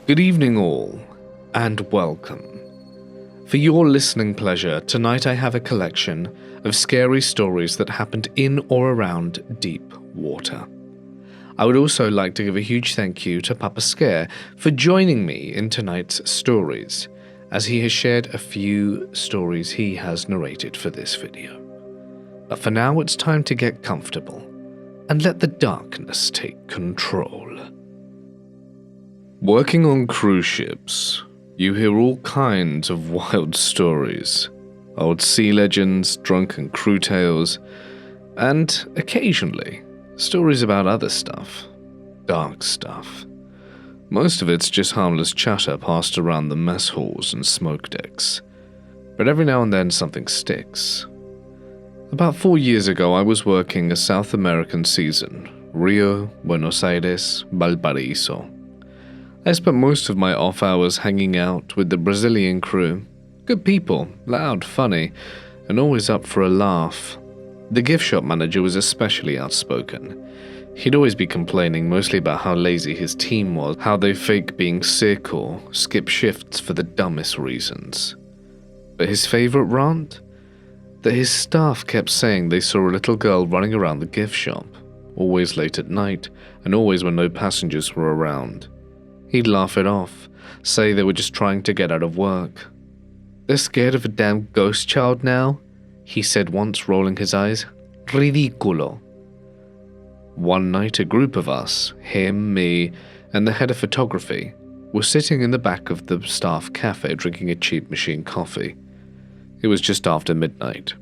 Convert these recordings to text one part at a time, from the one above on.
Good evening all, and welcome. For your listening pleasure, tonight I have a collection of scary stories that happened in or around deep water. I would also like to give a huge thank you to Papa Scare for joining me in tonight's stories, as he has shared a few stories he has narrated for this video. But for now, it's time to get comfortable and let the darkness take control. Working on cruise ships, you hear all kinds of wild stories. Old sea legends, drunken crew tales, and occasionally, stories about other stuff. Dark stuff. Most of it's just harmless chatter passed around the mess halls and smoke decks. But every now and then something sticks. About 4 years ago, I was working a South American season, Rio, Buenos Aires, Valparaiso. I spent most of my off hours hanging out with the Brazilian crew. Good people, loud, funny, and always up for a laugh. The gift shop manager was especially outspoken. He'd always be complaining mostly about how lazy his team was, how they fake being sick or skip shifts for the dumbest reasons. But his favorite rant? That his staff kept saying they saw a little girl running around the gift shop, always late at night and always when no passengers were around. He'd laugh it off, say they were just trying to get out of work. "They're scared of a damn ghost child now?" he said once, rolling his eyes. "Ridículo." One night, a group of us, him, me, and the head of photography, were sitting in the back of the staff cafe drinking a cheap machine coffee. It was just after midnight.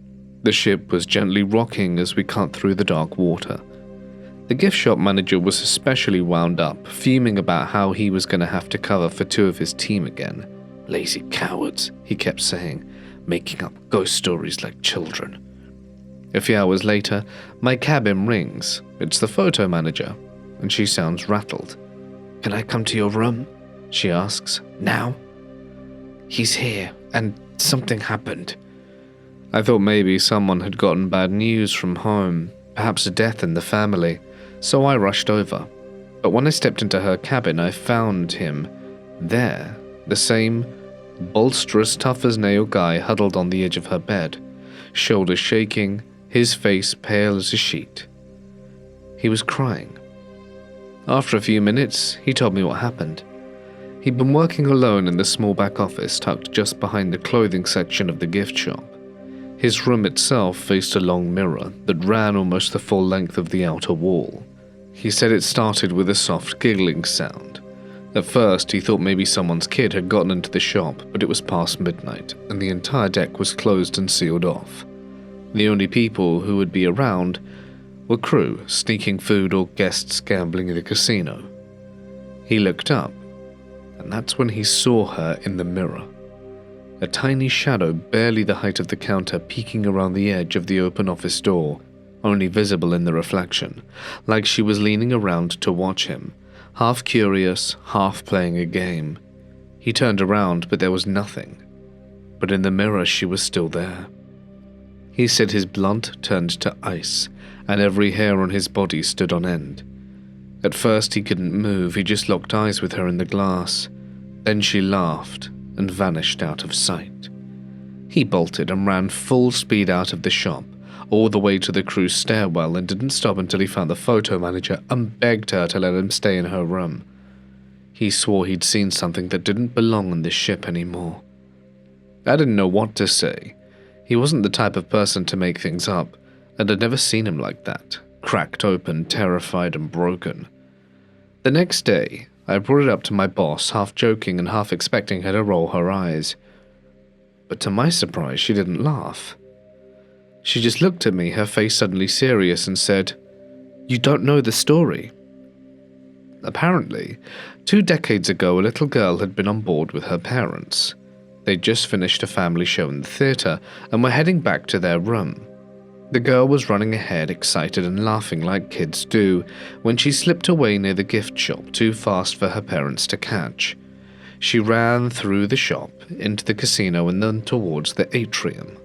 The ship was gently rocking as we cut through the dark water. The gift shop manager was especially wound up, fuming about how he was going to have to cover for two of his team again. "Lazy cowards," he kept saying, making up ghost stories like children. A few hours later, my cabin rings. It's the photo manager, and she sounds rattled. "Can I come to your room?" she asks. "Now?" "He's here, and something happened." I thought maybe someone had gotten bad news from home, perhaps a death in the family. So I rushed over, but when I stepped into her cabin, I found him there, the same bolsterous, tough-as-nail guy huddled on the edge of her bed, shoulders shaking, his face pale as a sheet. He was crying. After a few minutes, he told me what happened. He'd been working alone in the small back office tucked just behind the clothing section of the gift shop. His room itself faced a long mirror that ran almost the full length of the outer wall. He said it started with a soft giggling sound. At first, he thought maybe someone's kid had gotten into the shop, but it was past midnight, and the entire deck was closed and sealed off. The only people who would be around were crew sneaking food or guests gambling in the casino. He looked up, and that's when he saw her in the mirror. A tiny shadow barely the height of the counter peeking around the edge of the open office door, only visible in the reflection, like she was leaning around to watch him, half curious, half playing a game. He turned around, but there was nothing. But in the mirror she was still there. He said his blood turned to ice, and every hair on his body stood on end. At first he couldn't move, he just locked eyes with her in the glass. Then she laughed and vanished out of sight. He bolted and ran full speed out of the shop, all the way to the crew's stairwell, and didn't stop until he found the photo manager and begged her to let him stay in her room. He swore he'd seen something that didn't belong on this ship anymore. I didn't know what to say. He wasn't the type of person to make things up, and I'd never seen him like that, cracked open, terrified and broken. The next day, I brought it up to my boss, half joking and half expecting her to roll her eyes. But to my surprise, she didn't laugh. She just looked at me, her face suddenly serious, and said, "You don't know the story." Apparently, 2 decades ago, a little girl had been on board with her parents. They'd just finished a family show in the theater and were heading back to their room. The girl was running ahead, excited and laughing like kids do, when she slipped away near the gift shop too fast for her parents to catch. She ran through the shop, into the casino and then towards the atrium.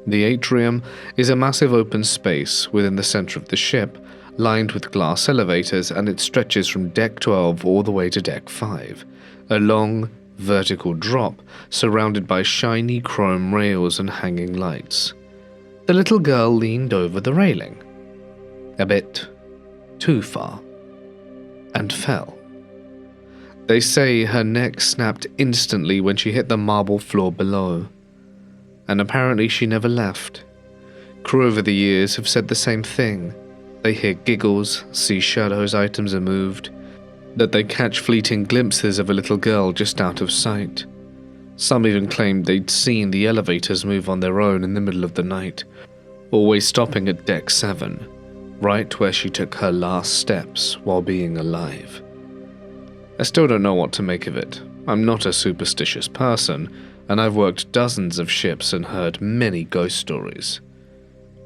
The atrium is a massive open space within the center of the ship, lined with glass elevators, and it stretches from deck 12 all the way to deck 5, a long, vertical drop surrounded by shiny chrome rails and hanging lights. The little girl leaned over the railing, a bit too far, and fell. They say her neck snapped instantly when she hit the marble floor below, and apparently she never left. Crew over the years have said the same thing. They hear giggles, see shadows, items are moved, that they catch fleeting glimpses of a little girl just out of sight. Some even claimed they'd seen the elevators move on their own in the middle of the night, always stopping at deck 7, right where she took her last steps while being alive. I still don't know what to make of it. I'm not a superstitious person, and I've worked dozens of ships and heard many ghost stories.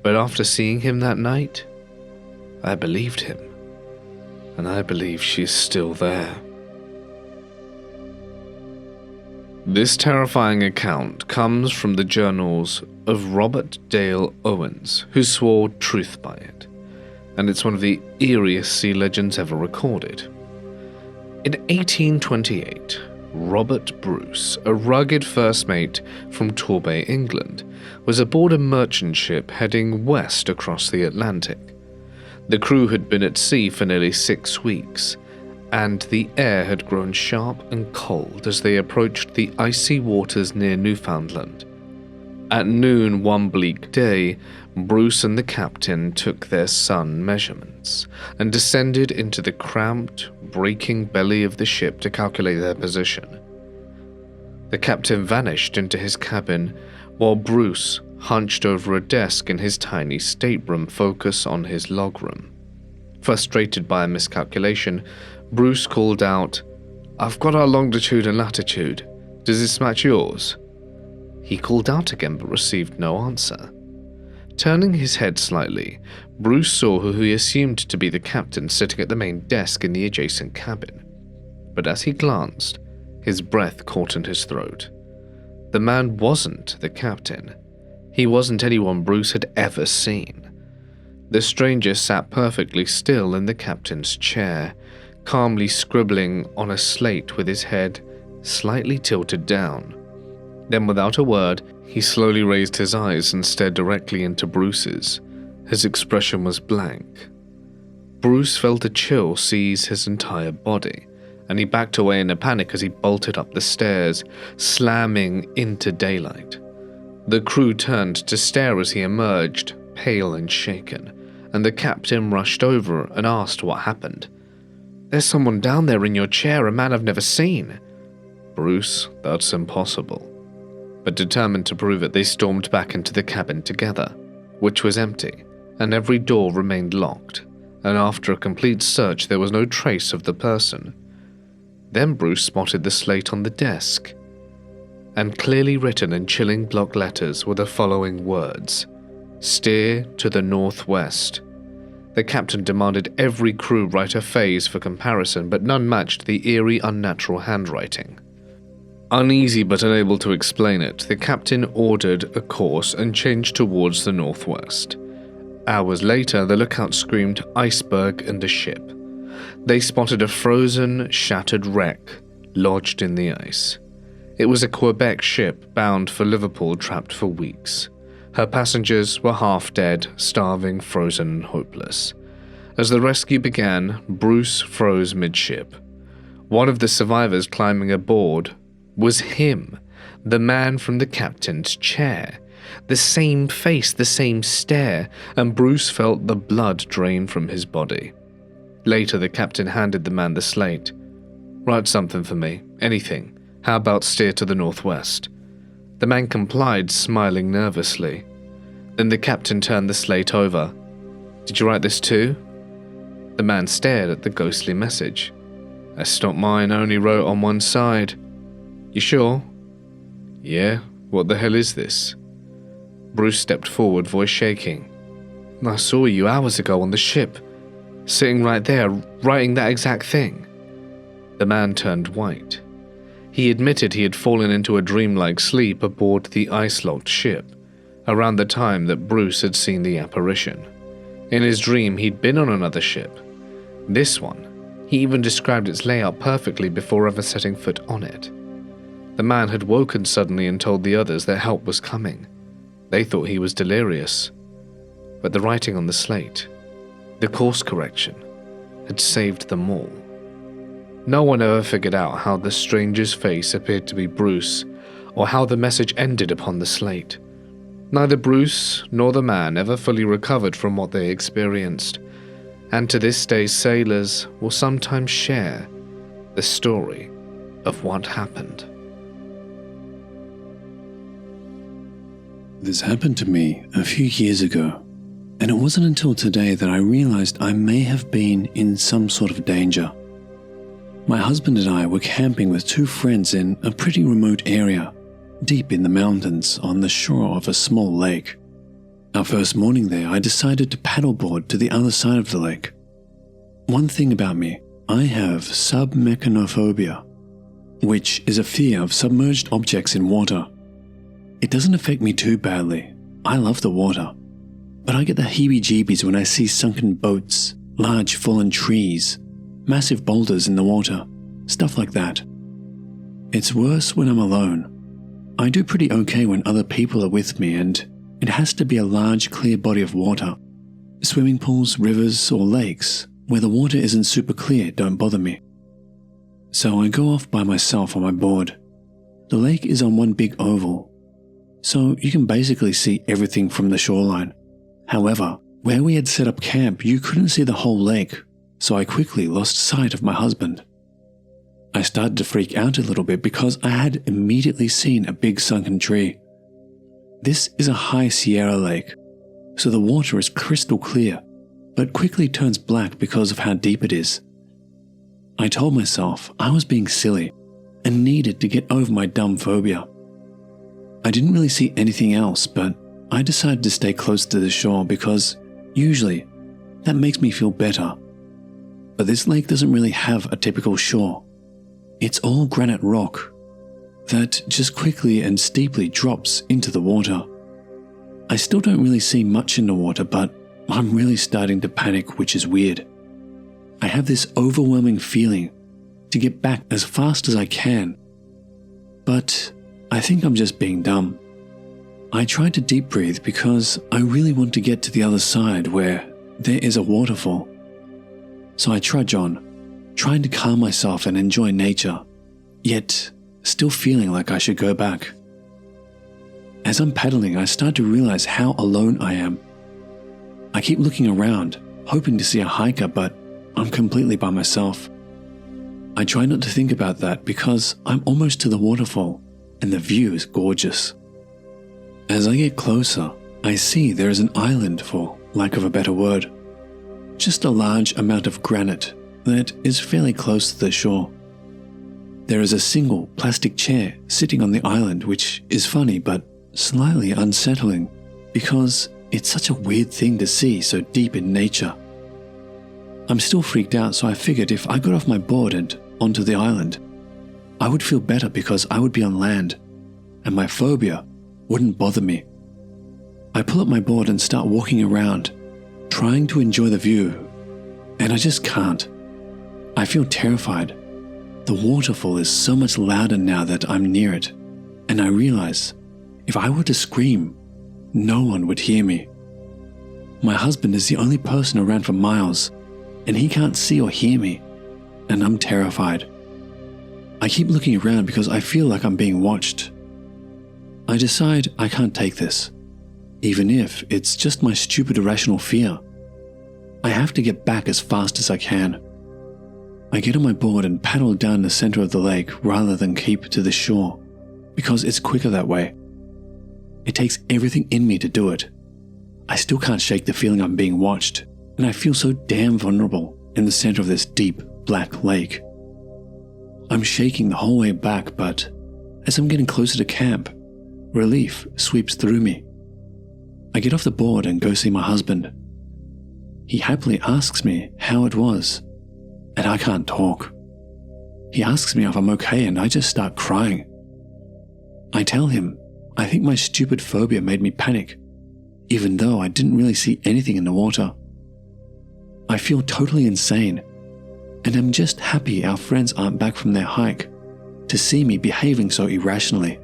But after seeing him that night, I believed him, and I believe she's still there. This terrifying account comes from the journals of Robert Dale Owens, who swore truth by it, and it's one of the eeriest sea legends ever recorded. In 1828, Robert Bruce, a rugged first mate from Torbay, England, was aboard a merchant ship heading west across the Atlantic. The crew had been at sea for nearly 6 weeks, and the air had grown sharp and cold as they approached the icy waters near Newfoundland. At noon one bleak day, Bruce and the captain took their sun measurements and descended into the cramped, breaking belly of the ship to calculate their position. The captain vanished into his cabin, while Bruce, hunched over a desk in his tiny stateroom, focused on his logroom. Frustrated by a miscalculation, Bruce called out, "I've got our longitude and latitude. Does this match yours?" He called out again but received no answer. Turning his head slightly, Bruce saw who he assumed to be the captain sitting at the main desk in the adjacent cabin. But as he glanced, his breath caught in his throat. The man wasn't the captain. He wasn't anyone Bruce had ever seen. The stranger sat perfectly still in the captain's chair, calmly scribbling on a slate with his head slightly tilted down. Then, without a word, he slowly raised his eyes and stared directly into Bruce's. His expression was blank. Bruce felt a chill seize his entire body, and he backed away in a panic as he bolted up the stairs, slamming into daylight. The crew turned to stare as he emerged, pale and shaken, and the captain rushed over and asked what happened. "There's someone down there in your chair, a man I've never seen." "Bruce, that's impossible." But determined to prove it, they stormed back into the cabin together, which was empty, and every door remained locked, and after a complete search there was no trace of the person. Then Bruce spotted the slate on the desk, and clearly written in chilling block letters were the following words: "Steer to the northwest." The captain demanded every crew write a phase for comparison, but none matched the eerie, unnatural handwriting. Uneasy but unable to explain it, the captain ordered a course and changed towards the northwest. Hours later, the lookout screamed iceberg and a ship. They spotted a frozen, shattered wreck lodged in the ice. It was a Quebec ship bound for Liverpool, trapped for weeks. Her passengers were half dead, starving, frozen, and hopeless. As the rescue began, Bruce froze midship. One of the survivors climbing aboard was him, the man from the captain's chair. The same face, the same stare, and Bruce felt the blood drain from his body. Later, the captain handed the man the slate. "Write something for me, anything. How about steer to the northwest?" The man complied, smiling nervously. Then the captain turned the slate over. "Did you write this too?" The man stared at the ghostly message. "That's not mine, I only wrote on one side." "You sure?" "Yeah, what the hell is this?" Bruce stepped forward, voice shaking. "I saw you hours ago on the ship, sitting right there, writing that exact thing." The man turned white. He admitted he had fallen into a dreamlike sleep aboard the ice-locked ship, around the time that Bruce had seen the apparition. In his dream, he'd been on another ship. This one, he even described its layout perfectly before ever setting foot on it. The man had woken suddenly and told the others that help was coming. They thought he was delirious. But the writing on the slate, the course correction, had saved them all. No one ever figured out how the stranger's face appeared to be Bruce, or how the message ended upon the slate. Neither Bruce nor the man ever fully recovered from what they experienced, and to this day sailors will sometimes share the story of what happened. This happened to me a few years ago, and it wasn't until today that I realized I may have been in some sort of danger. My husband and I were camping with two friends in a pretty remote area, deep in the mountains on the shore of a small lake. Our first morning there, I decided to paddleboard to the other side of the lake. One thing about me, I have submechanophobia, which is a fear of submerged objects in water. It doesn't affect me too badly. I love the water. But I get the heebie-jeebies when I see sunken boats, large fallen trees, massive boulders in the water, stuff like that. It's worse when I'm alone. I do pretty okay when other people are with me, and it has to be a large clear body of water. Swimming pools, rivers, or lakes where the water isn't super clear don't bother me. So I go off by myself on my board. The lake is on one big oval, so you can basically see everything from the shoreline. However, where we had set up camp, you couldn't see the whole lake, so I quickly lost sight of my husband. I started to freak out a little bit because I had immediately seen a big sunken tree. This is a high Sierra lake, so the water is crystal clear, but quickly turns black because of how deep it is. I told myself I was being silly and needed to get over my dumb phobia. I didn't really see anything else, but I decided to stay close to the shore because usually that makes me feel better. But this lake doesn't really have a typical shore. It's all granite rock that just quickly and steeply drops into the water. I still don't really see much in the water, but I'm really starting to panic, which is weird. I have this overwhelming feeling to get back as fast as I can, but I think I'm just being dumb. I tried to deep breathe because I really want to get to the other side where there is a waterfall. So I trudge on, trying to calm myself and enjoy nature, yet still feeling like I should go back. As I'm paddling, I start to realize how alone I am. I keep looking around, hoping to see a hiker, but I'm completely by myself. I try not to think about that because I'm almost to the waterfall and the view is gorgeous. As I get closer, I see there is an island, for lack of a better word. Just a large amount of granite that is fairly close to the shore. There is a single plastic chair sitting on the island, which is funny but slightly unsettling because it's such a weird thing to see so deep in nature. I'm still freaked out, so I figured if I got off my board and onto the island, I would feel better because I would be on land and my phobia wouldn't bother me. I pull up my board and start walking around, trying to enjoy the view, and I just can't. I feel terrified. The waterfall is so much louder now that I'm near it, and I realize if I were to scream, no one would hear me. My husband is the only person around for miles, and he can't see or hear me, and I'm terrified. I keep looking around because I feel like I'm being watched. I decide I can't take this, even if it's just my stupid irrational fear. I have to get back as fast as I can. I get on my board and paddle down the center of the lake rather than keep to the shore, because it's quicker that way. It takes everything in me to do it. I still can't shake the feeling I'm being watched, and I feel so damn vulnerable in the center of this deep, black lake. I'm shaking the whole way back, but as I'm getting closer to camp, relief sweeps through me. I get off the board and go see my husband. He happily asks me how it was, and I can't talk. He asks me if I'm okay, and I just start crying. I tell him I think my stupid phobia made me panic, even though I didn't really see anything in the water. I feel totally insane, and I'm just happy our friends aren't back from their hike to see me behaving so irrationally.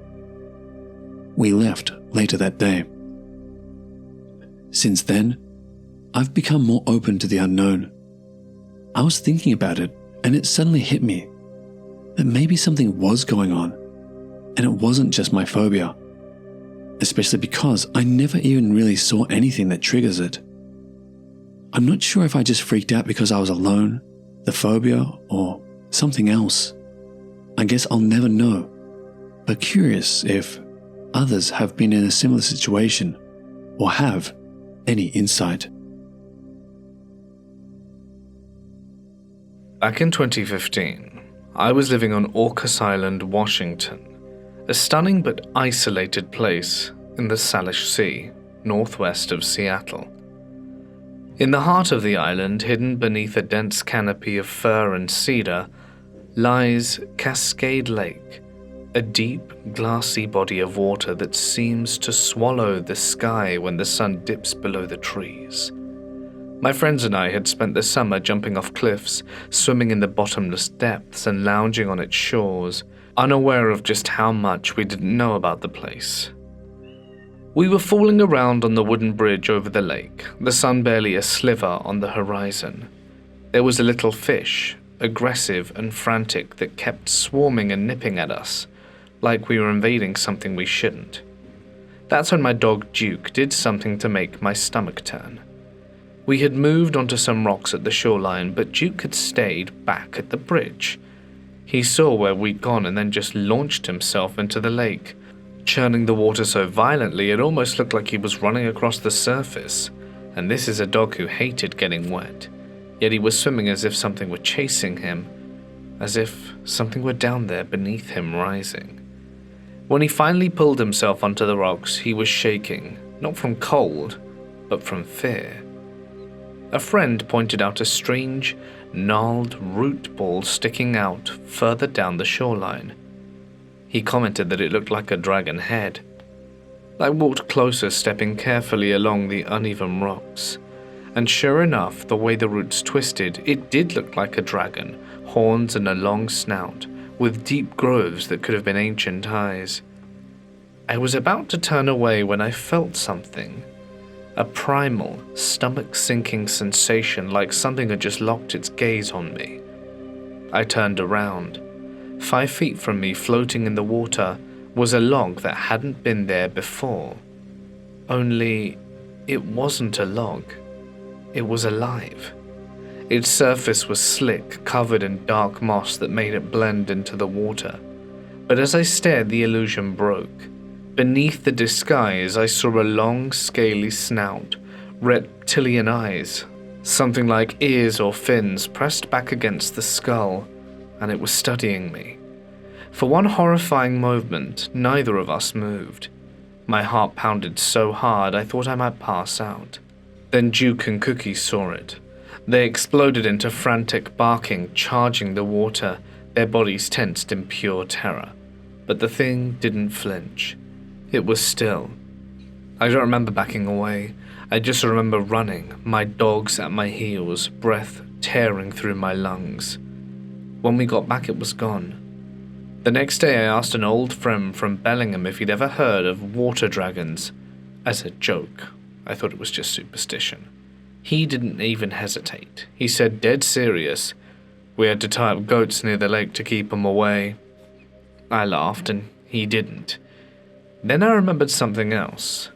We left later that day. Since then, I've become more open to the unknown. I was thinking about it, and it suddenly hit me that maybe something was going on, and it wasn't just my phobia, especially because I never even really saw anything that triggers it. I'm not sure if I just freaked out because I was alone, the phobia, or something else. I guess I'll never know, but curious if others have been in a similar situation or have any insight. Back in 2015, I was living on Orcas Island, Washington, a stunning but isolated place in the Salish Sea, northwest of Seattle. In the heart of the island, hidden beneath a dense canopy of fir and cedar, lies Cascade Lake, a deep, glassy body of water that seems to swallow the sky when the sun dips below the trees. My friends and I had spent the summer jumping off cliffs, swimming in the bottomless depths and lounging on its shores, unaware of just how much we didn't know about the place. We were fooling around on the wooden bridge over the lake, the sun barely a sliver on the horizon. There was a little fish, aggressive and frantic, that kept swarming and nipping at us, like we were invading something we shouldn't. That's when my dog Duke did something to make my stomach turn. We had moved onto some rocks at the shoreline, but Duke had stayed back at the bridge. He saw where we'd gone and then just launched himself into the lake, churning the water so violently it almost looked like he was running across the surface. And this is a dog who hated getting wet, yet he was swimming as if something were chasing him, as if something were down there beneath him rising. When he finally pulled himself onto the rocks, he was shaking, not from cold, but from fear. A friend pointed out a strange, gnarled root ball sticking out further down the shoreline. He commented that it looked like a dragon head. I walked closer, stepping carefully along the uneven rocks, and sure enough, the way the roots twisted, it did look like a dragon, horns and a long snout, with deep grooves that could have been ancient eyes. I was about to turn away when I felt something. A primal, stomach-sinking sensation like something had just locked its gaze on me. I turned around. 5 feet from me, floating in the water, was a log that hadn't been there before. Only, it wasn't a log. It was alive. Its surface was slick, covered in dark moss that made it blend into the water. But as I stared, the illusion broke. Beneath the disguise, I saw a long, scaly snout, reptilian eyes, something like ears or fins pressed back against the skull, and it was studying me. For one horrifying moment, neither of us moved. My heart pounded so hard I thought I might pass out. Then Duke and Cookie saw it. They exploded into frantic barking, charging the water, their bodies tensed in pure terror. But the thing didn't flinch. It was still. I don't remember backing away. I just remember running, my dogs at my heels, breath tearing through my lungs. When we got back, it was gone. The next day, I asked an old friend from Bellingham if he'd ever heard of water dragons. As a joke, I thought it was just superstition. He didn't even hesitate. He said, dead serious, we had to tie up goats near the lake to keep them away. I laughed, and he didn't. Then I remembered something else.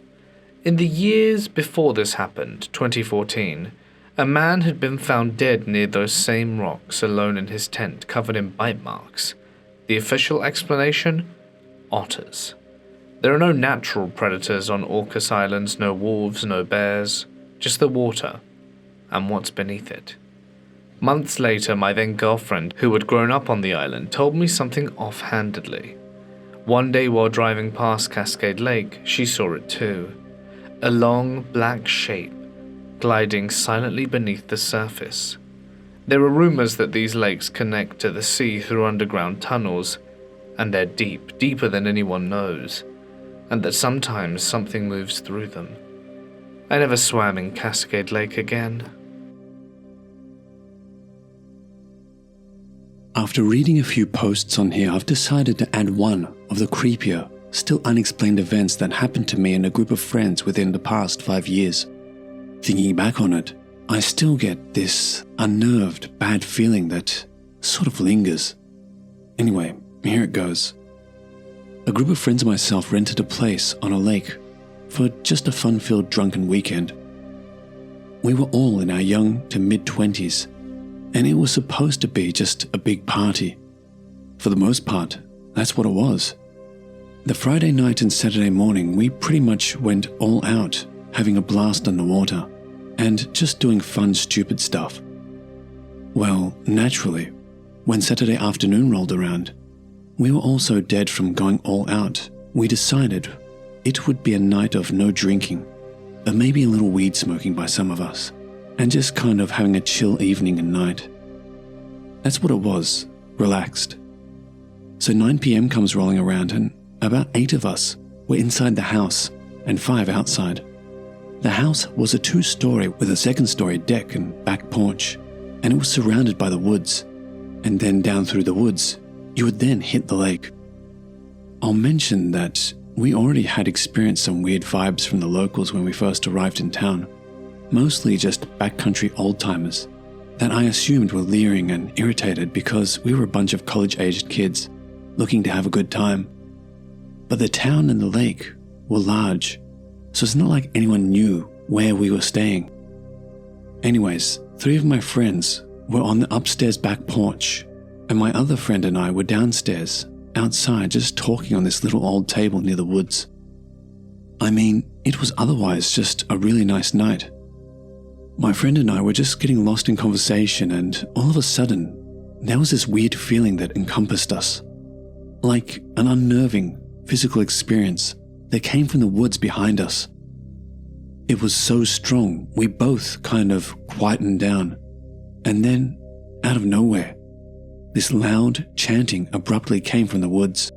In the years before this happened, 2014, a man had been found dead near those same rocks, alone in his tent, covered in bite marks. The official explanation? Otters. There are no natural predators on Orcas Islands, no wolves, no bears, just the water, and what's beneath it. Months later, my then girlfriend, who had grown up on the island, told me something offhandedly. One day while driving past Cascade Lake, she saw it too. A long, black shape, gliding silently beneath the surface. There are rumors that these lakes connect to the sea through underground tunnels, and they're deep, deeper than anyone knows, and that sometimes something moves through them. I never swam in Cascade Lake again. After reading a few posts on here, I've decided to add one of the creepier, still unexplained events that happened to me and a group of friends within the past 5 years. Thinking back on it, I still get this unnerved, bad feeling that sort of lingers. Anyway, here it goes. A group of friends and myself rented a place on a lake for just a fun-filled drunken weekend. We were all in our young to mid-20s, and it was supposed to be just a big party. For the most part, that's what it was. The Friday night and Saturday morning, we pretty much went all out, having a blast on the water, and just doing fun, stupid stuff. Well, naturally, when Saturday afternoon rolled around, we were all so dead from going all out, we decided it would be a night of no drinking, or maybe a little weed smoking by some of us, and just kind of having a chill evening and night. That's what it was, relaxed. So 9 p.m. comes rolling around and about 8 of us were inside the house and 5 outside. The house was a 2-story with a 2nd-story deck and back porch, and it was surrounded by the woods, and then down through the woods, you would then hit the lake. I'll mention that we already had experienced some weird vibes from the locals when we first arrived in town, mostly just backcountry old-timers that I assumed were leering and irritated because we were a bunch of college-aged kids looking to have a good time. But the town and the lake were large, so it's not like anyone knew where we were staying. Anyways, 3 of my friends were on the upstairs back porch, and my other friend and I were downstairs, outside, just talking on this little old table near the woods. I mean, it was otherwise just a really nice night. My friend and I were just getting lost in conversation, and all of a sudden, there was this weird feeling that encompassed us, like an unnerving physical experience that came from the woods behind us. It was so strong, we both kind of quietened down, and then, out of nowhere, this loud chanting abruptly came from the woods.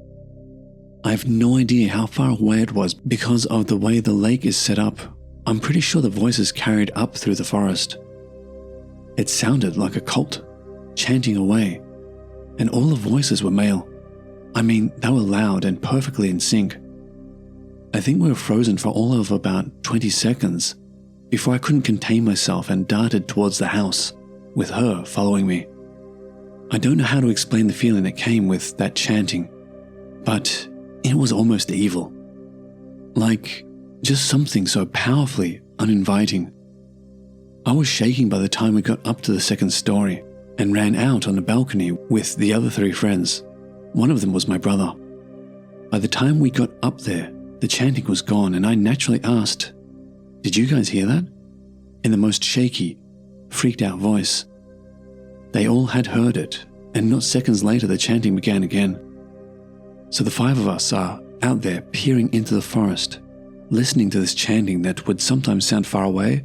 I have no idea how far away it was because of the way the lake is set up. I'm pretty sure the voices carried up through the forest. It sounded like a cult, chanting away, and all the voices were male. I mean, they were loud and perfectly in sync. I think we were frozen for all of about 20 seconds before I couldn't contain myself and darted towards the house, with her following me. I don't know how to explain the feeling that came with that chanting, but it was almost evil. Like, just something so powerfully uninviting. I was shaking by the time we got up to the 2nd story and ran out on the balcony with the other 3 friends. One of them was my brother. By the time we got up there, the chanting was gone, and I naturally asked, "Did you guys hear that?" in the most shaky, freaked out voice. They all had heard it, and not seconds later the chanting began again. So the 5 of us are out there peering into the forest, listening to this chanting that would sometimes sound far away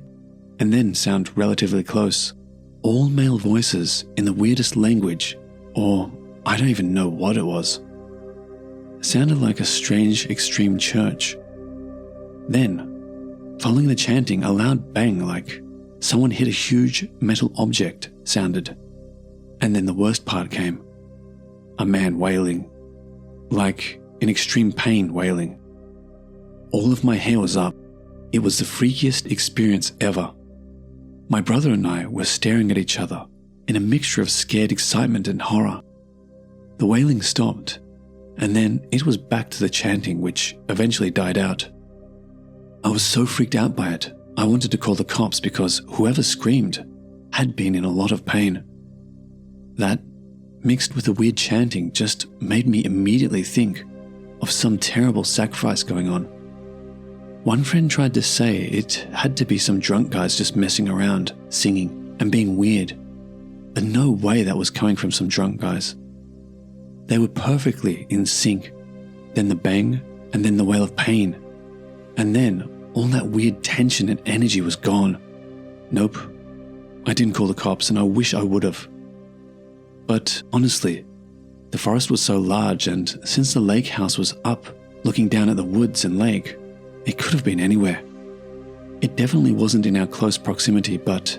and then sound relatively close. All male voices in the weirdest language, or I don't even know what it was. It sounded like a strange, extreme church. Then, following the chanting, a loud bang like someone hit a huge metal object sounded. And then the worst part came. A man wailing. Like in extreme pain wailing. All of my hair was up. It was the freakiest experience ever. My brother and I were staring at each other in a mixture of scared excitement and horror. The wailing stopped, and then it was back to the chanting, which eventually died out. I was so freaked out by it, I wanted to call the cops because whoever screamed had been in a lot of pain. That, mixed with the weird chanting, just made me immediately think of some terrible sacrifice going on. One friend tried to say it had to be some drunk guys just messing around, singing, and being weird, but no way that was coming from some drunk guys. They were perfectly in sync, then the bang, and then the wail of pain, and then all that weird tension and energy was gone. Nope, I didn't call the cops, and I wish I would have. But honestly, the forest was so large, and since the lake house was up, looking down at the woods and lake, it could have been anywhere. It definitely wasn't in our close proximity, but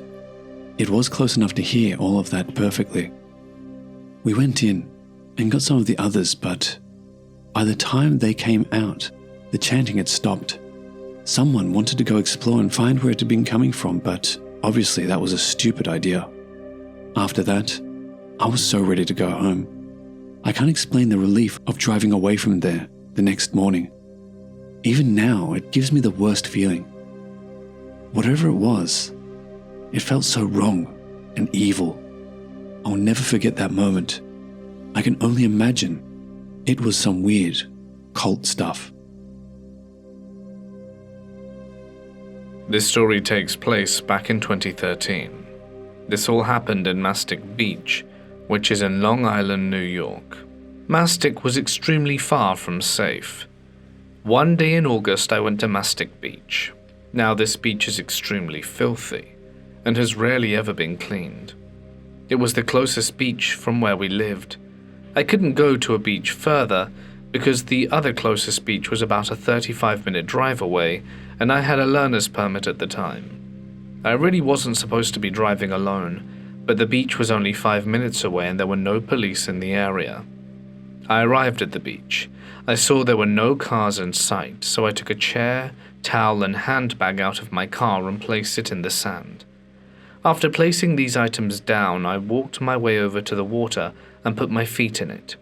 it was close enough to hear all of that perfectly. We went in and got some of the others, but by the time they came out, the chanting had stopped. Someone wanted to go explore and find where it had been coming from, but obviously that was a stupid idea. After that, I was so ready to go home. I can't explain the relief of driving away from there the next morning. Even now, it gives me the worst feeling. Whatever it was, it felt so wrong and evil. I'll never forget that moment. I can only imagine it was some weird cult stuff. This story takes place back in 2013. This all happened in Mastic Beach, which is in Long Island, New York. Mastic was extremely far from safe. One day in August, I went to Mastic Beach. Now this beach is extremely filthy and has rarely ever been cleaned. It was the closest beach from where we lived. I couldn't go to a beach further because the other closest beach was about a 35-minute drive away, and I had a learner's permit at the time. I really wasn't supposed to be driving alone, but the beach was only 5 minutes away and there were no police in the area. I arrived at the beach. I saw there were no cars in sight, so I took a chair, towel and handbag out of my car and placed it in the sand. After placing these items down, I walked my way over to the water and put my feet in it.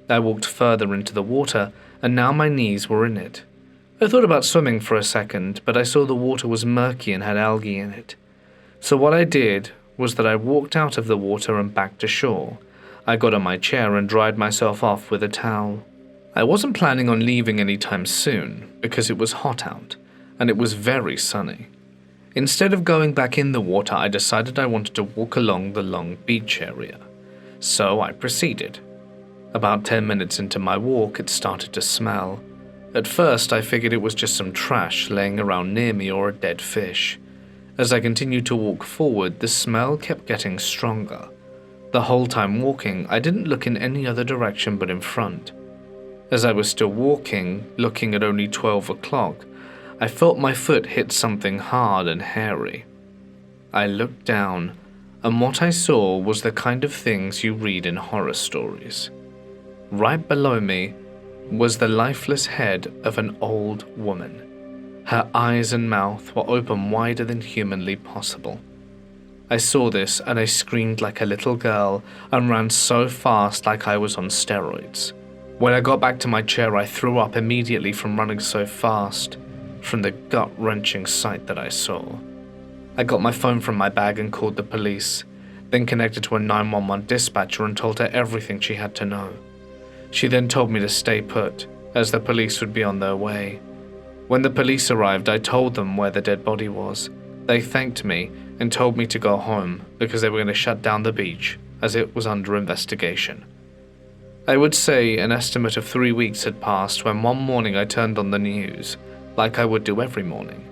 I walked further into the water, and now my knees were in it. I thought about swimming for a second, but I saw the water was murky and had algae in it. So what I did was that I walked out of the water and back to shore. I got on my chair and dried myself off with a towel. I wasn't planning on leaving anytime soon because it was hot out, and it was very sunny. Instead of going back in the water, I decided I wanted to walk along the long beach area. So I proceeded. About 10 minutes into my walk, it started to smell. At first, I figured it was just some trash laying around near me or a dead fish. As I continued to walk forward, the smell kept getting stronger. The whole time walking, I didn't look in any other direction but in front. As I was still walking, looking at only 12 o'clock, I felt my foot hit something hard and hairy. I looked down, and what I saw was the kind of things you read in horror stories. Right below me was the lifeless head of an old woman. Her eyes and mouth were open wider than humanly possible. I saw this and I screamed like a little girl and ran so fast like I was on steroids. When I got back to my chair, I threw up immediately from running so fast, from the gut-wrenching sight that I saw. I got my phone from my bag and called the police, then connected to a 911 dispatcher and told her everything she had to know. She then told me to stay put, as the police would be on their way. When the police arrived, I told them where the dead body was. They thanked me and told me to go home because they were going to shut down the beach as it was under investigation. I would say an estimate of 3 weeks had passed when one morning I turned on the news, like I would do every morning,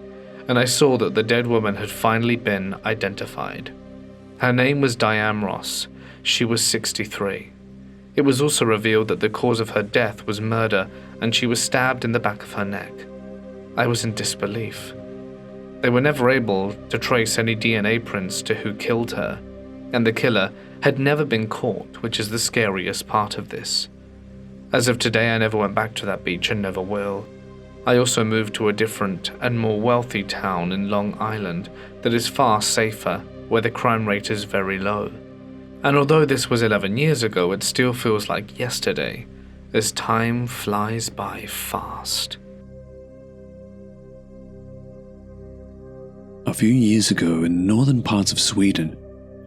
and I saw that the dead woman had finally been identified. Her name was Diane Ross. She was 63. It was also revealed that the cause of her death was murder and she was stabbed in the back of her neck. I was in disbelief. They were never able to trace any DNA prints to who killed her, and the killer had never been caught, which is the scariest part of this. As of today, I never went back to that beach and never will. I also moved to a different and more wealthy town in Long Island that is far safer, where the crime rate is very low. And although this was 11 years ago, it still feels like yesterday, as time flies by fast. A few years ago in northern parts of Sweden,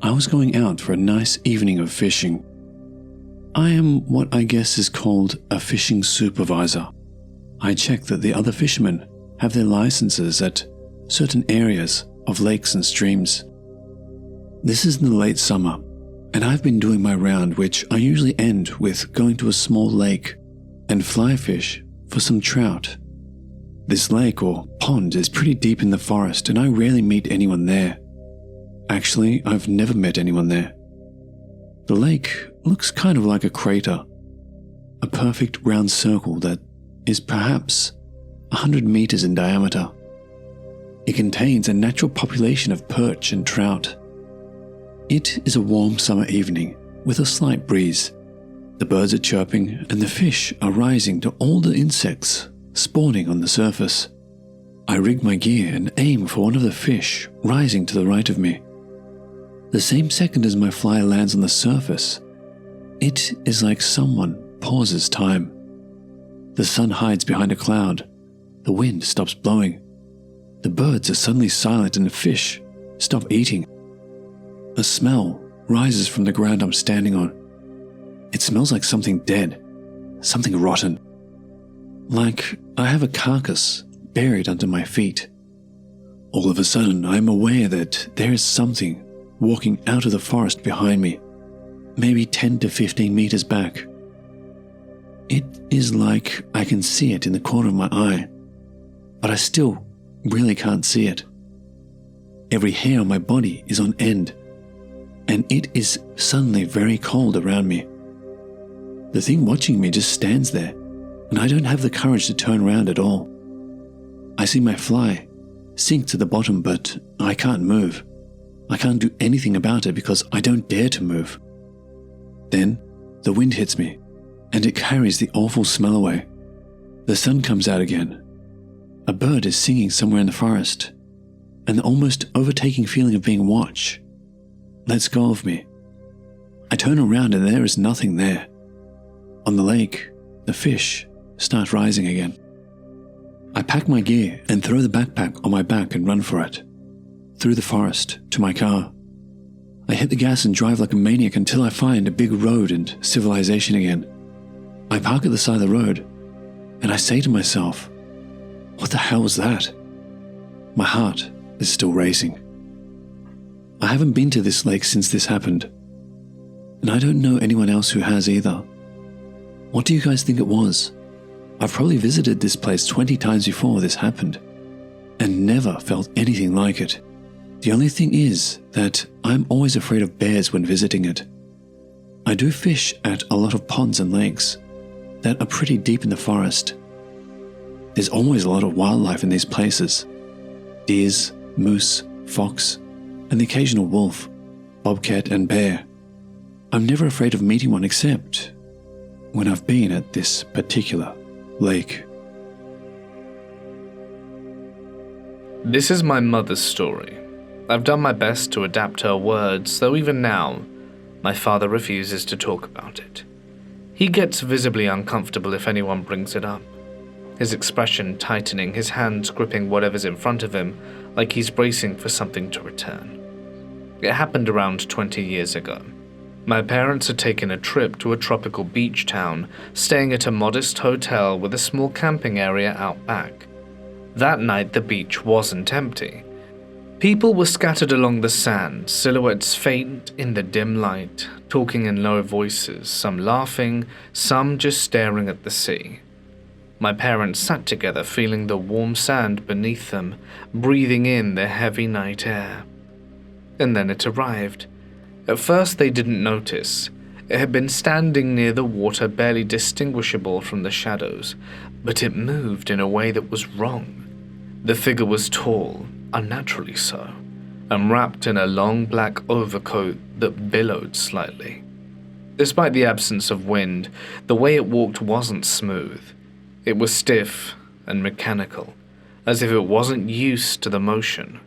I was going out for a nice evening of fishing. I am what I guess is called a fishing supervisor. I check that the other fishermen have their licenses at certain areas of lakes and streams. This is in the late summer, and I've been doing my round, which I usually end with going to a small lake and fly fish for some trout. This lake or pond is pretty deep in the forest, and I rarely meet anyone there. Actually, I've never met anyone there. The lake looks kind of like a crater, a perfect round circle that is perhaps 100 meters in diameter. It contains a natural population of perch and trout. It is a warm summer evening, with a slight breeze. The birds are chirping and the fish are rising to all the insects spawning on the surface. I rig my gear and aim for one of the fish rising to the right of me. The same second as my fly lands on the surface, it is like someone pauses time. The sun hides behind a cloud. The wind stops blowing. The birds are suddenly silent and the fish stop eating. A smell rises from the ground I'm standing on. It smells like something dead, something rotten. Like I have a carcass buried under my feet. All of a sudden, I am aware that there is something walking out of the forest behind me, maybe 10 to 15 meters back. It is like I can see it in the corner of my eye, but I still really can't see it. Every hair on my body is on end, and it is suddenly very cold around me. The thing watching me just stands there, and I don't have the courage to turn around at all. I see my fly sink to the bottom, but I can't move. I can't do anything about it because I don't dare to move. Then the wind hits me, and it carries the awful smell away. The sun comes out again. A bird is singing somewhere in the forest, and the almost overtaking feeling of being watched lets go of me. I turn around and there is nothing there. On the lake, the fish start rising again. I pack my gear and throw the backpack on my back and run for it, through the forest to my car. I hit the gas and drive like a maniac until I find a big road and civilization again. I park at the side of the road, and I say to myself, what the hell was that? My heart is still racing. I haven't been to this lake since this happened, and I don't know anyone else who has either. What do you guys think it was? I've probably visited this place 20 times before this happened, and never felt anything like it. The only thing is that I'm always afraid of bears when visiting it. I do fish at a lot of ponds and lakes that are pretty deep in the forest. There's always a lot of wildlife in these places. Deers, moose, fox, and the occasional wolf, bobcat and bear. I'm never afraid of meeting one except when I've been at this particular lake. This is my mother's story. I've done my best to adapt her words, though even now, my father refuses to talk about it. He gets visibly uncomfortable if anyone brings it up, his expression tightening, his hands gripping whatever's in front of him like he's bracing for something to return. It happened around 20 years ago. My parents had taken a trip to a tropical beach town, staying at a modest hotel with a small camping area out back. That night the beach wasn't empty. People were scattered along the sand, silhouettes faint in the dim light, talking in low voices, some laughing, some just staring at the sea. My parents sat together, feeling the warm sand beneath them, breathing in the heavy night air. And then it arrived. At first they didn't notice. It had been standing near the water, barely distinguishable from the shadows, but it moved in a way that was wrong. The figure was tall, unnaturally so, and wrapped in a long black overcoat that billowed slightly. Despite the absence of wind, the way it walked wasn't smooth. It was stiff and mechanical, as if it wasn't used to the motion.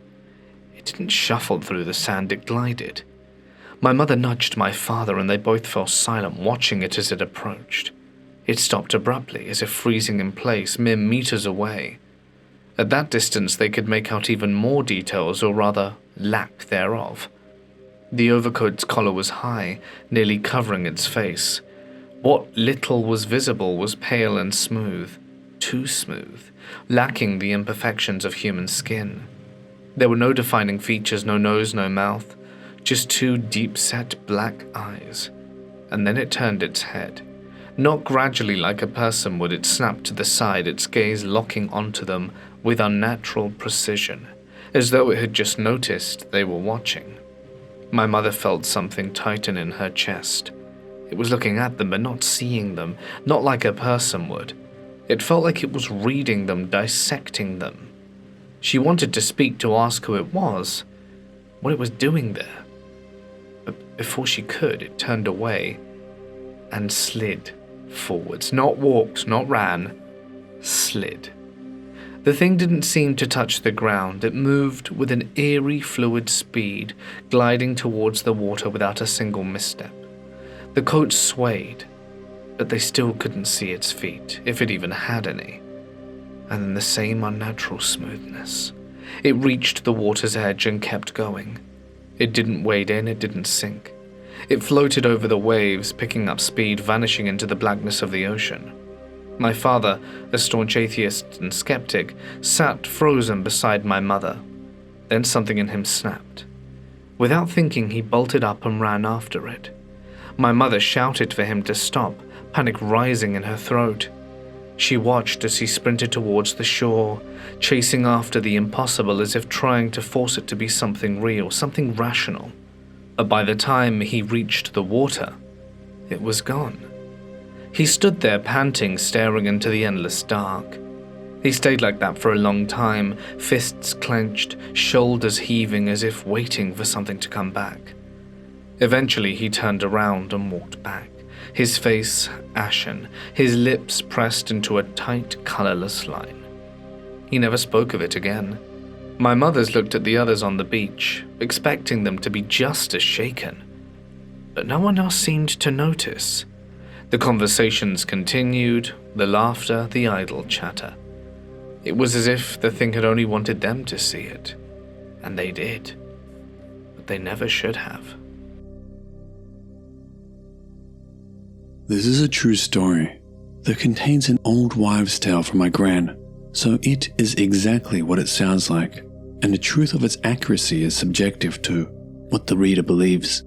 It didn't shuffle through the sand, it glided. My mother nudged my father and they both fell silent, watching it as it approached. It stopped abruptly, as if freezing in place, mere meters away. At that distance they could make out even more details, or rather, lack thereof. The overcoat's collar was high, nearly covering its face. What little was visible was pale and smooth, too smooth, lacking the imperfections of human skin. There were no defining features, no nose, no mouth, just two deep-set black eyes. And then it turned its head. Not gradually like a person would, it snapped to the side, its gaze locking onto them with unnatural precision, as though it had just noticed they were watching. My mother felt something tighten in her chest. It was looking at them but not seeing them, not like a person would. It felt like it was reading them, dissecting them. She wanted to speak, to ask who it was, what it was doing there. before she could, it turned away and slid forwards. Not walked, not ran, slid. The thing didn't seem to touch the ground. It moved with an eerie, fluid speed, gliding towards the water without a single misstep. The coat swayed, but they still couldn't see its feet, if it even had any. And then the same unnatural smoothness. It reached the water's edge and kept going. It didn't wade in, it didn't sink. It floated over the waves, picking up speed, vanishing into the blackness of the ocean. My father, a staunch atheist and skeptic, sat frozen beside my mother. Then something in him snapped. Without thinking, he bolted up and ran after it. My mother shouted for him to stop, panic rising in her throat. She watched as he sprinted towards the shore, chasing after the impossible as if trying to force it to be something real, something rational. But by the time he reached the water, it was gone. He stood there panting, staring into the endless dark. He stayed like that for a long time, fists clenched, shoulders heaving as if waiting for something to come back. Eventually he turned around and walked back, his face ashen, his lips pressed into a tight, colourless line. He never spoke of it again. My mothers looked at the others on the beach, expecting them to be just as shaken. But no one else seemed to notice. The conversations continued, the laughter, the idle chatter. It was as if the thing had only wanted them to see it. And they did. But they never should have. This is a true story that contains an old wives' tale from my gran, so it is exactly what it sounds like, and the truth of its accuracy is subjective to what the reader believes.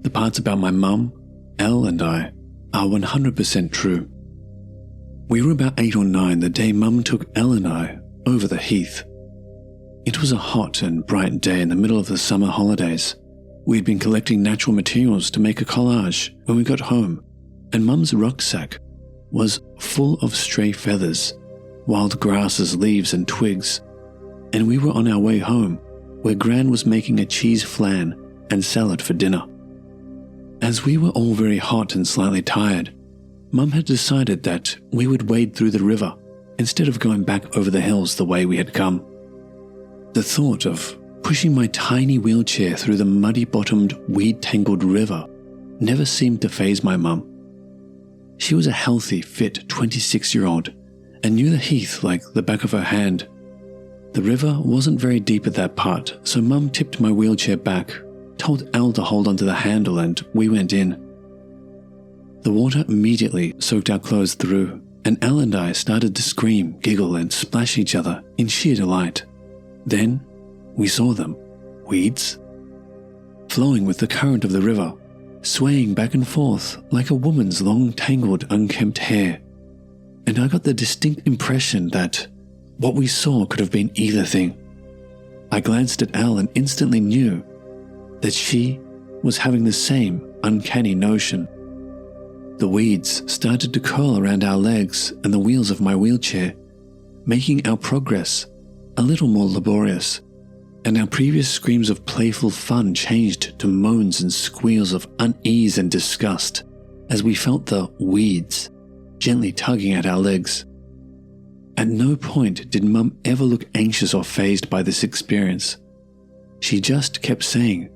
The parts about my mum, Elle, and I are 100% true. We were about 8 or 9 the day Mum took Elle and I over the heath. It was a hot and bright day in the middle of the summer holidays. We had been collecting natural materials to make a collage when we got home, and Mum's rucksack was full of stray feathers, wild grasses, leaves and twigs, and we were on our way home where Gran was making a cheese flan and salad for dinner. As we were all very hot and slightly tired, Mum had decided that we would wade through the river instead of going back over the hills the way we had come. The thought of pushing my tiny wheelchair through the muddy-bottomed, weed-tangled river never seemed to faze my mum. She was a healthy, fit 26-year-old and knew the heath like the back of her hand. The river wasn't very deep at that part, so Mum tipped my wheelchair back, told Elle to hold onto the handle, and we went in. The water immediately soaked our clothes through, and Elle and I started to scream, giggle, and splash each other in sheer delight. Then we saw them, weeds, flowing with the current of the river, swaying back and forth like a woman's long, tangled, unkempt hair. And I got the distinct impression that what we saw could have been either thing. I glanced at Elle and instantly knew that she was having the same uncanny notion. The weeds started to curl around our legs and the wheels of my wheelchair, making our progress a little more laborious, and our previous screams of playful fun changed to moans and squeals of unease and disgust as we felt the weeds gently tugging at our legs. At no point did Mum ever look anxious or fazed by this experience. She just kept saying,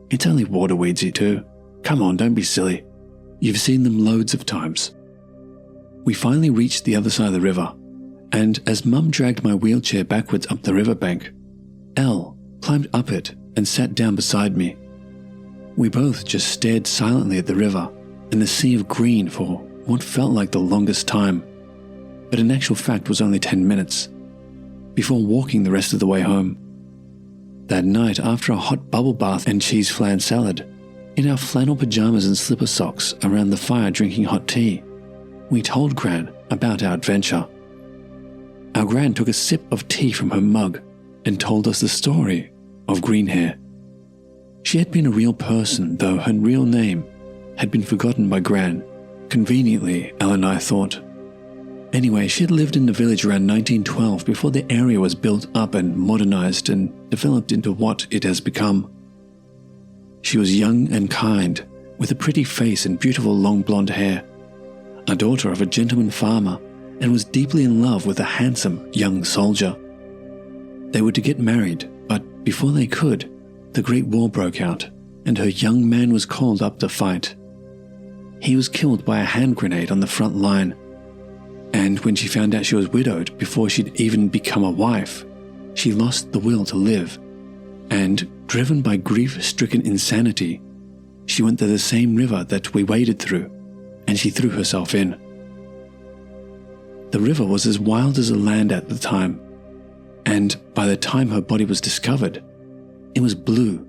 "It's only water weeds, you two. Come on, don't be silly. You've seen them loads of times." We finally reached the other side of the river, and as Mum dragged my wheelchair backwards up the riverbank, Elle climbed up it and sat down beside me. We both just stared silently at the river and the sea of green for what felt like the longest time, but in actual fact was only 10 minutes, before walking the rest of the way home. That night, after a hot bubble bath and cheese flan salad, in our flannel pajamas and slipper socks around the fire drinking hot tea, we told Gran about our adventure. Our Gran took a sip of tea from her mug and told us the story of Greenhair. She had been a real person, though her real name had been forgotten by Gran. Conveniently, Elle and I thought. Anyway, she had lived in the village around 1912 before the area was built up and modernized and developed into what it has become. She was young and kind, with a pretty face and beautiful long blonde hair, a daughter of a gentleman farmer, and was deeply in love with a handsome young soldier. They were to get married, but before they could, the Great War broke out, and her young man was called up to fight. He was killed by a hand grenade on the front line, and when she found out she was widowed before she'd even become a wife, she lost the will to live, and, driven by grief-stricken insanity, she went to the same river that we waded through, and she threw herself in. The river was as wild as the land at the time, and by the time her body was discovered, it was blue,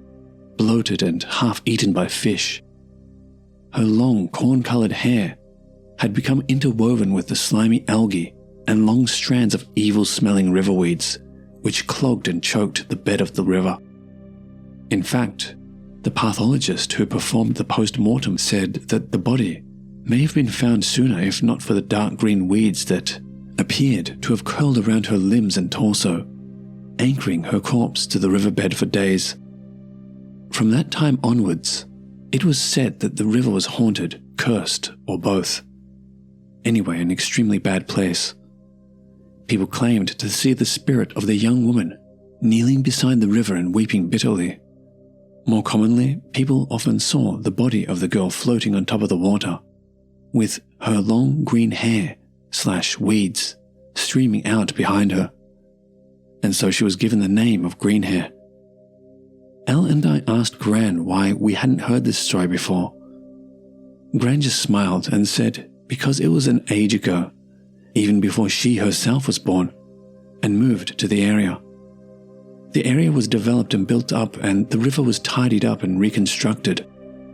bloated and half-eaten by fish. Her long, corn-colored hair had become interwoven with the slimy algae and long strands of evil-smelling riverweeds, which clogged and choked the bed of the river. In fact, the pathologist who performed the post-mortem said that the body may have been found sooner if not for the dark green weeds that appeared to have curled around her limbs and torso, anchoring her corpse to the riverbed for days. From that time onwards, it was said that the river was haunted, cursed, or both. Anyway, an extremely bad place. People claimed to see the spirit of the young woman kneeling beside the river and weeping bitterly. More commonly, people often saw the body of the girl floating on top of the water, with her long green hair/weeds streaming out behind her, and so she was given the name of Green Hair. Elle and I asked Gran why we hadn't heard this story before. Gran just smiled and said because it was an age ago, even before she herself was born, and moved to the area. The area was developed and built up, and the river was tidied up and reconstructed,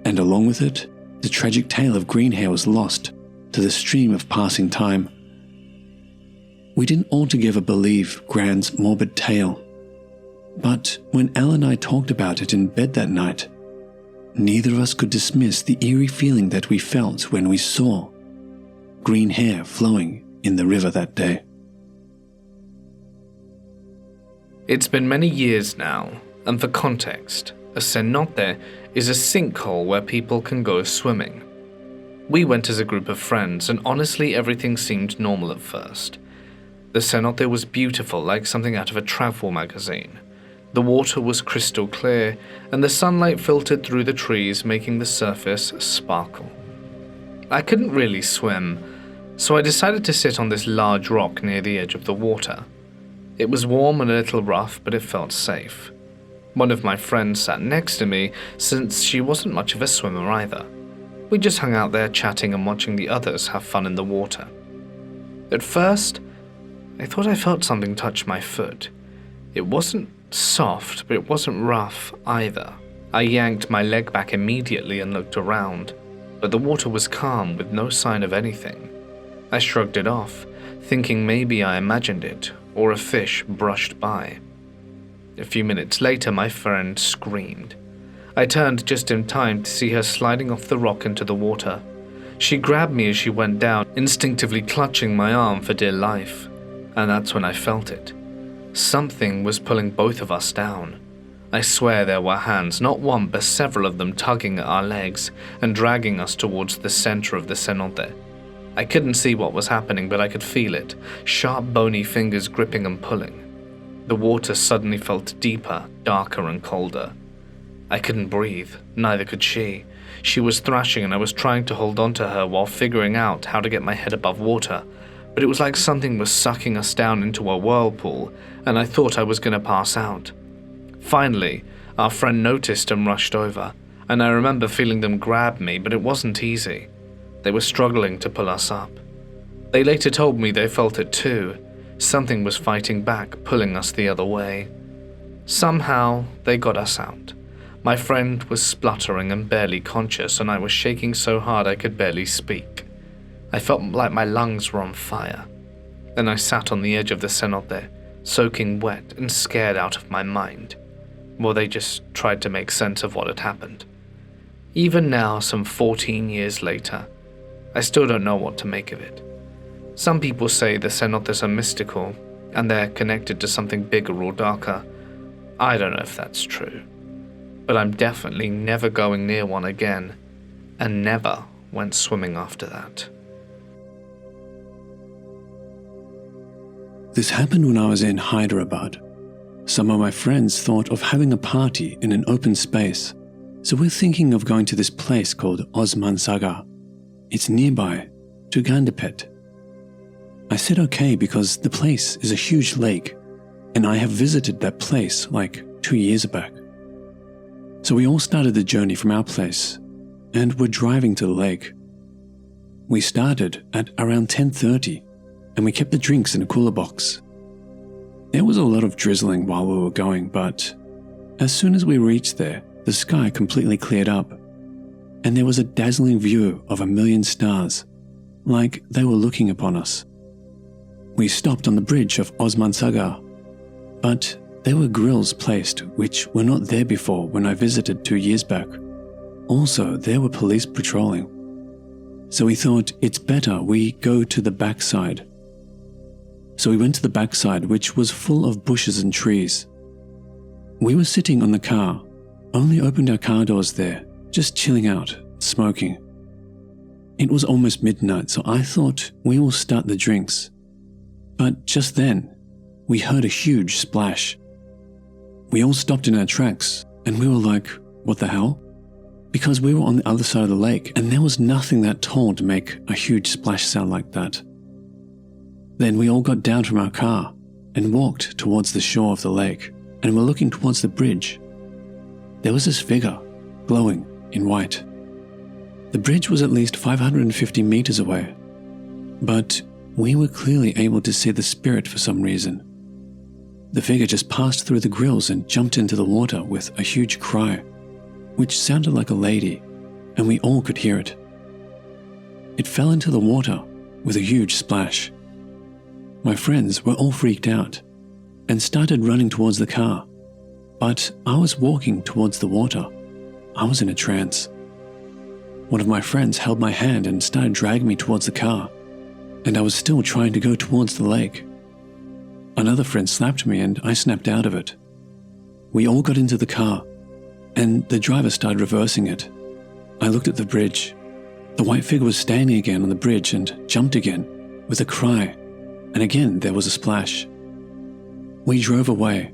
and along with it, the tragic tale of Green Hair was lost to the stream of passing time. We didn't altogether believe Gran's morbid tale, but when Elle and I talked about it in bed that night, neither of us could dismiss the eerie feeling that we felt when we saw green hair flowing in the river that day. It's been many years now, and for context, a cenote is a sinkhole where people can go swimming. We went as a group of friends, and honestly everything seemed normal at first. The cenote was beautiful, like something out of a travel magazine. The water was crystal clear, and the sunlight filtered through the trees, making the surface sparkle. I couldn't really swim, so I decided to sit on this large rock near the edge of the water. It was warm and a little rough, but it felt safe. One of my friends sat next to me, since she wasn't much of a swimmer either. We just hung out there chatting and watching the others have fun in the water. At first, I thought I felt something touch my foot. It wasn't soft, but it wasn't rough either. I yanked my leg back immediately and looked around, but the water was calm with no sign of anything. I shrugged it off, thinking maybe I imagined it, or a fish brushed by. A few minutes later, my friend screamed. I turned just in time to see her sliding off the rock into the water. She grabbed me as she went down, instinctively clutching my arm for dear life, and that's when I felt it. Something was pulling both of us down. I swear there were hands, not one but several of them, tugging at our legs and dragging us towards the center of the cenote. I couldn't see what was happening, but I could feel it, sharp bony fingers gripping and pulling. The water suddenly felt deeper, darker and colder. I couldn't breathe, neither could she. She was thrashing and I was trying to hold on to her while figuring out how to get my head above water, but it was like something was sucking us down into a whirlpool, and I thought I was going to pass out. Finally, our friend noticed and rushed over, and I remember feeling them grab me, but it wasn't easy. They were struggling to pull us up. They later told me they felt it too. Something was fighting back, pulling us the other way. Somehow, they got us out. My friend was spluttering and barely conscious, and I was shaking so hard I could barely speak. I felt like my lungs were on fire. Then I sat on the edge of the cenote, soaking wet and scared out of my mind, while they just tried to make sense of what had happened. Even now, some 14 years later, I still don't know what to make of it. Some people say the cenotes are mystical, and they're connected to something bigger or darker. I don't know if that's true. but I'm definitely never going near one again, and never went swimming after that. This happened when I was in Hyderabad. Some of my friends thought of having a party in an open space, so we're thinking of going to this place called Osman Sagar. It's nearby to Gandapet. I said okay because the place is a huge lake, and I have visited that place like 2 years back. So we all started the journey from our place, and we're driving to the lake. We started at around 10:30, and we kept the drinks in a cooler box. There was a lot of drizzling while we were going, but as soon as we reached there, the sky completely cleared up, and there was a dazzling view of 1,000,000 stars, like they were looking upon us. We stopped on the bridge of Osman Sagar, but there were grills placed which were not there before when I visited 2 years back. Also, there were police patrolling. So we thought it's better we go to the backside. So we went to the backside, which was full of bushes and trees. We were sitting on the car, only opened our car doors there, just chilling out, smoking. It was almost midnight, so I thought we will start the drinks. But just then, we heard a huge splash. We all stopped in our tracks, and we were like, what the hell? Because we were on the other side of the lake, and there was nothing that tall to make a huge splash sound like that. Then we all got down from our car and walked towards the shore of the lake, and were looking towards the bridge. There was this figure, glowing in white. The bridge was at least 550 meters away, but we were clearly able to see the spirit for some reason. The figure just passed through the grills and jumped into the water with a huge cry, which sounded like a lady, and we all could hear it. It fell into the water with a huge splash. My friends were all freaked out and started running towards the car, but I was walking towards the water. I was in a trance. One of my friends held my hand and started dragging me towards the car, and I was still trying to go towards the lake. Another friend slapped me and I snapped out of it. We all got into the car, and the driver started reversing it. I looked at the bridge. The white figure was standing again on the bridge and jumped again with a cry, and again there was a splash. We drove away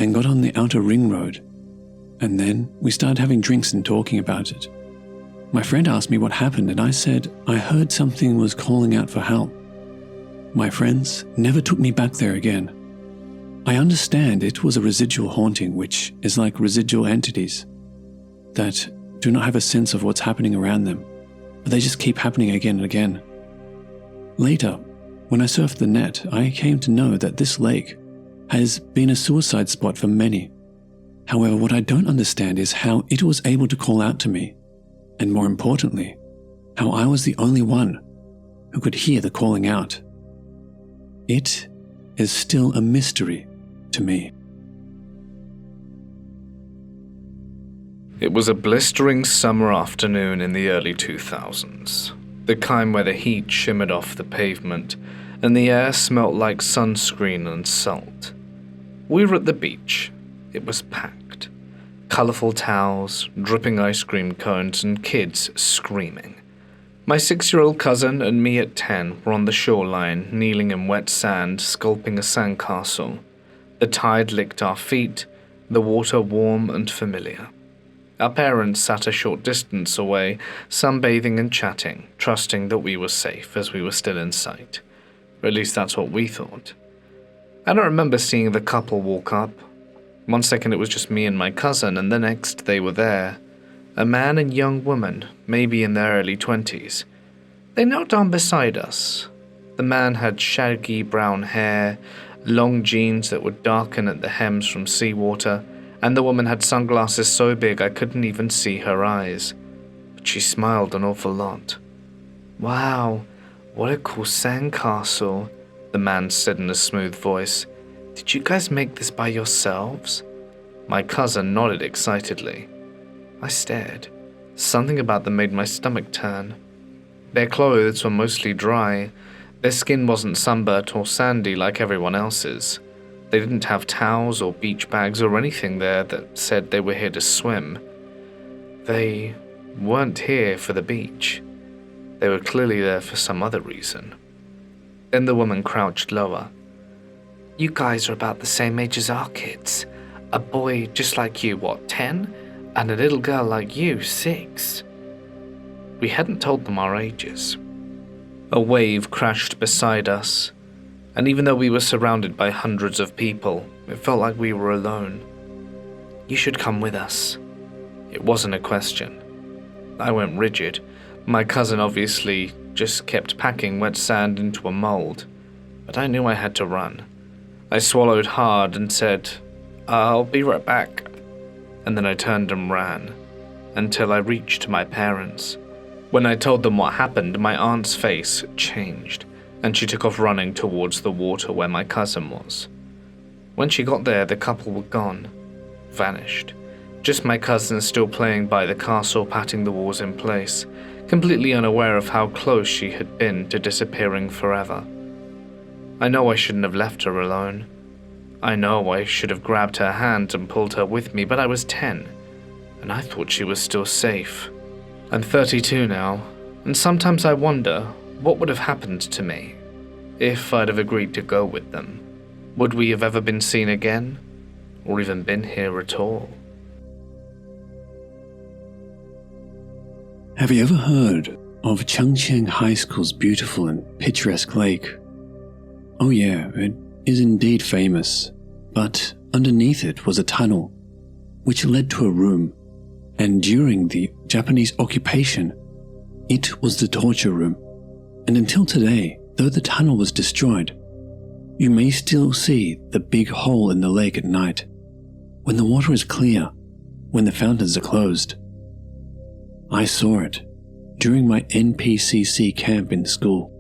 and got on the outer ring road, and then we started having drinks and talking about it. My friend asked me what happened, and I said I heard something was calling out for help. My friends never took me back there again. I understand it was a residual haunting, which is like residual entities that do not have a sense of what's happening around them, but they just keep happening again and again. Later, when I surfed the net, I came to know that this lake has been a suicide spot for many. However, what I don't understand is how it was able to call out to me, and more importantly, how I was the only one who could hear the calling out. It is still a mystery to me. It was a blistering summer afternoon in the early 2000s, the kind where the heat shimmered off the pavement and the air smelt like sunscreen and salt. We were at the beach. It was packed. Colourful towels, dripping ice cream cones, and kids screaming. My 6-year-old cousin and me at 10 were on the shoreline, kneeling in wet sand, sculpting a sandcastle. The tide licked our feet, the water warm and familiar. Our parents sat a short distance away, sunbathing and chatting, trusting that we were safe as we were still in sight. Or at least that's what we thought. I don't remember seeing the couple walk up. One second it was just me and my cousin, and the next they were there. A man and young woman, maybe in their early 20s. They knelt down beside us. The man had shaggy brown hair, long jeans that would darken at the hems from seawater, and the woman had sunglasses so big I couldn't even see her eyes. But she smiled an awful lot. "Wow, what a cool sandcastle," the man said in a smooth voice. "Did you guys make this by yourselves?" My cousin nodded excitedly. I stared. Something about them made my stomach turn. Their clothes were mostly dry. Their skin wasn't sunburnt or sandy like everyone else's. They didn't have towels or beach bags or anything there that said they were here to swim. They weren't here for the beach. They were clearly there for some other reason. Then the woman crouched lower. You guys are about the same age as our kids. A boy just like you, 10? And a little girl like you, 6. We hadn't told them our ages. A wave crashed beside us, and even though we were surrounded by hundreds of people, it felt like we were alone. You should come with us. It wasn't a question. I went rigid. My cousin obviously just kept packing wet sand into a mold, but I knew I had to run. I swallowed hard and said, I'll be right back. And then I turned and ran, until I reached my parents. When I told them what happened, my aunt's face changed, and she took off running towards the water where my cousin was. When she got there, the couple were gone, vanished. Just my cousin still playing by the castle, patting the walls in place, completely unaware of how close she had been to disappearing forever. I know I shouldn't have left her alone. I know I should have grabbed her hand and pulled her with me, but I was 10, and I thought she was still safe. I'm 32 now, and sometimes I wonder what would have happened to me if I'd have agreed to go with them. Would we have ever been seen again, or even been here at all? Have you ever heard of Changcheng High School's beautiful and picturesque lake? Oh yeah, it is indeed famous, but underneath it was a tunnel, which led to a room, and during the Japanese occupation, it was the torture room. And until today, though the tunnel was destroyed, you may still see the big hole in the lake at night, when the water is clear, when the fountains are closed. I saw it during my NPCC camp in school.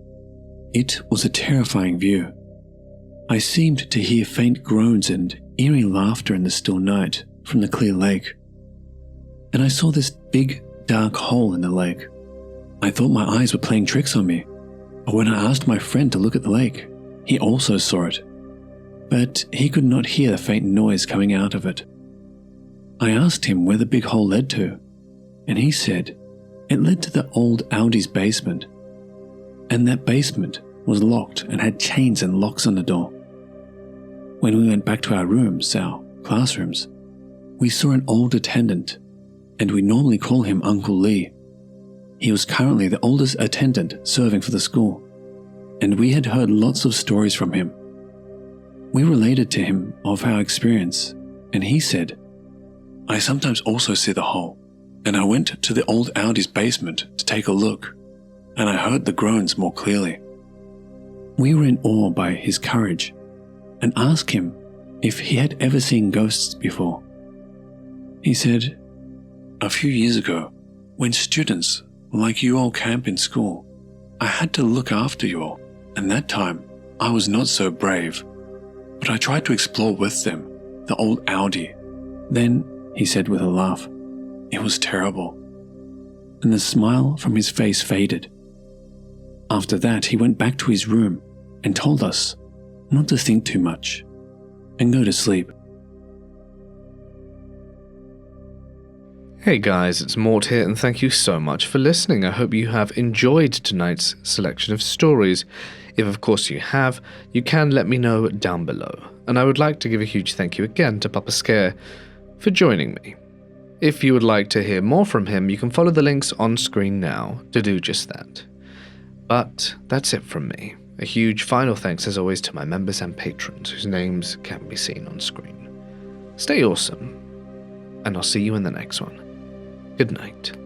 It was a terrifying view. I seemed to hear faint groans and eerie laughter in the still night from the clear lake. And I saw this big, dark hole in the lake. I thought my eyes were playing tricks on me. But when I asked my friend to look at the lake, he also saw it. But he could not hear the faint noise coming out of it. I asked him where the big hole led to, and he said it led to the old Audi's basement. And that basement was locked and had chains and locks on the door. When we went back to our rooms, our classrooms, we saw an old attendant, and we normally call him Uncle Lee. He was currently the oldest attendant serving for the school, and we had heard lots of stories from him. We related to him of our experience, and he said, I sometimes also see the hole, and I went to the old Audi's basement to take a look, and I heard the groans more clearly. We were in awe by his courage, and asked him if he had ever seen ghosts before. He said, a few years ago, when students like you all camp in school, I had to look after you all, and that time I was not so brave, but I tried to explore with them the old Audi. Then, he said with a laugh, it was terrible, and the smile from his face faded. After that, he went back to his room and told us not to think too much and go to sleep. Hey guys, it's Mort here, and thank you so much for listening. I hope you have enjoyed tonight's selection of stories. If of course you have, you can let me know down below. And I would like to give a huge thank you again to Papa Scare for joining me. If you would like to hear more from him, you can follow the links on screen now to do just that. But that's it from me. A huge final thanks as always to my members and patrons whose names can be seen on screen. Stay awesome, and I'll see you in the next one. Good night.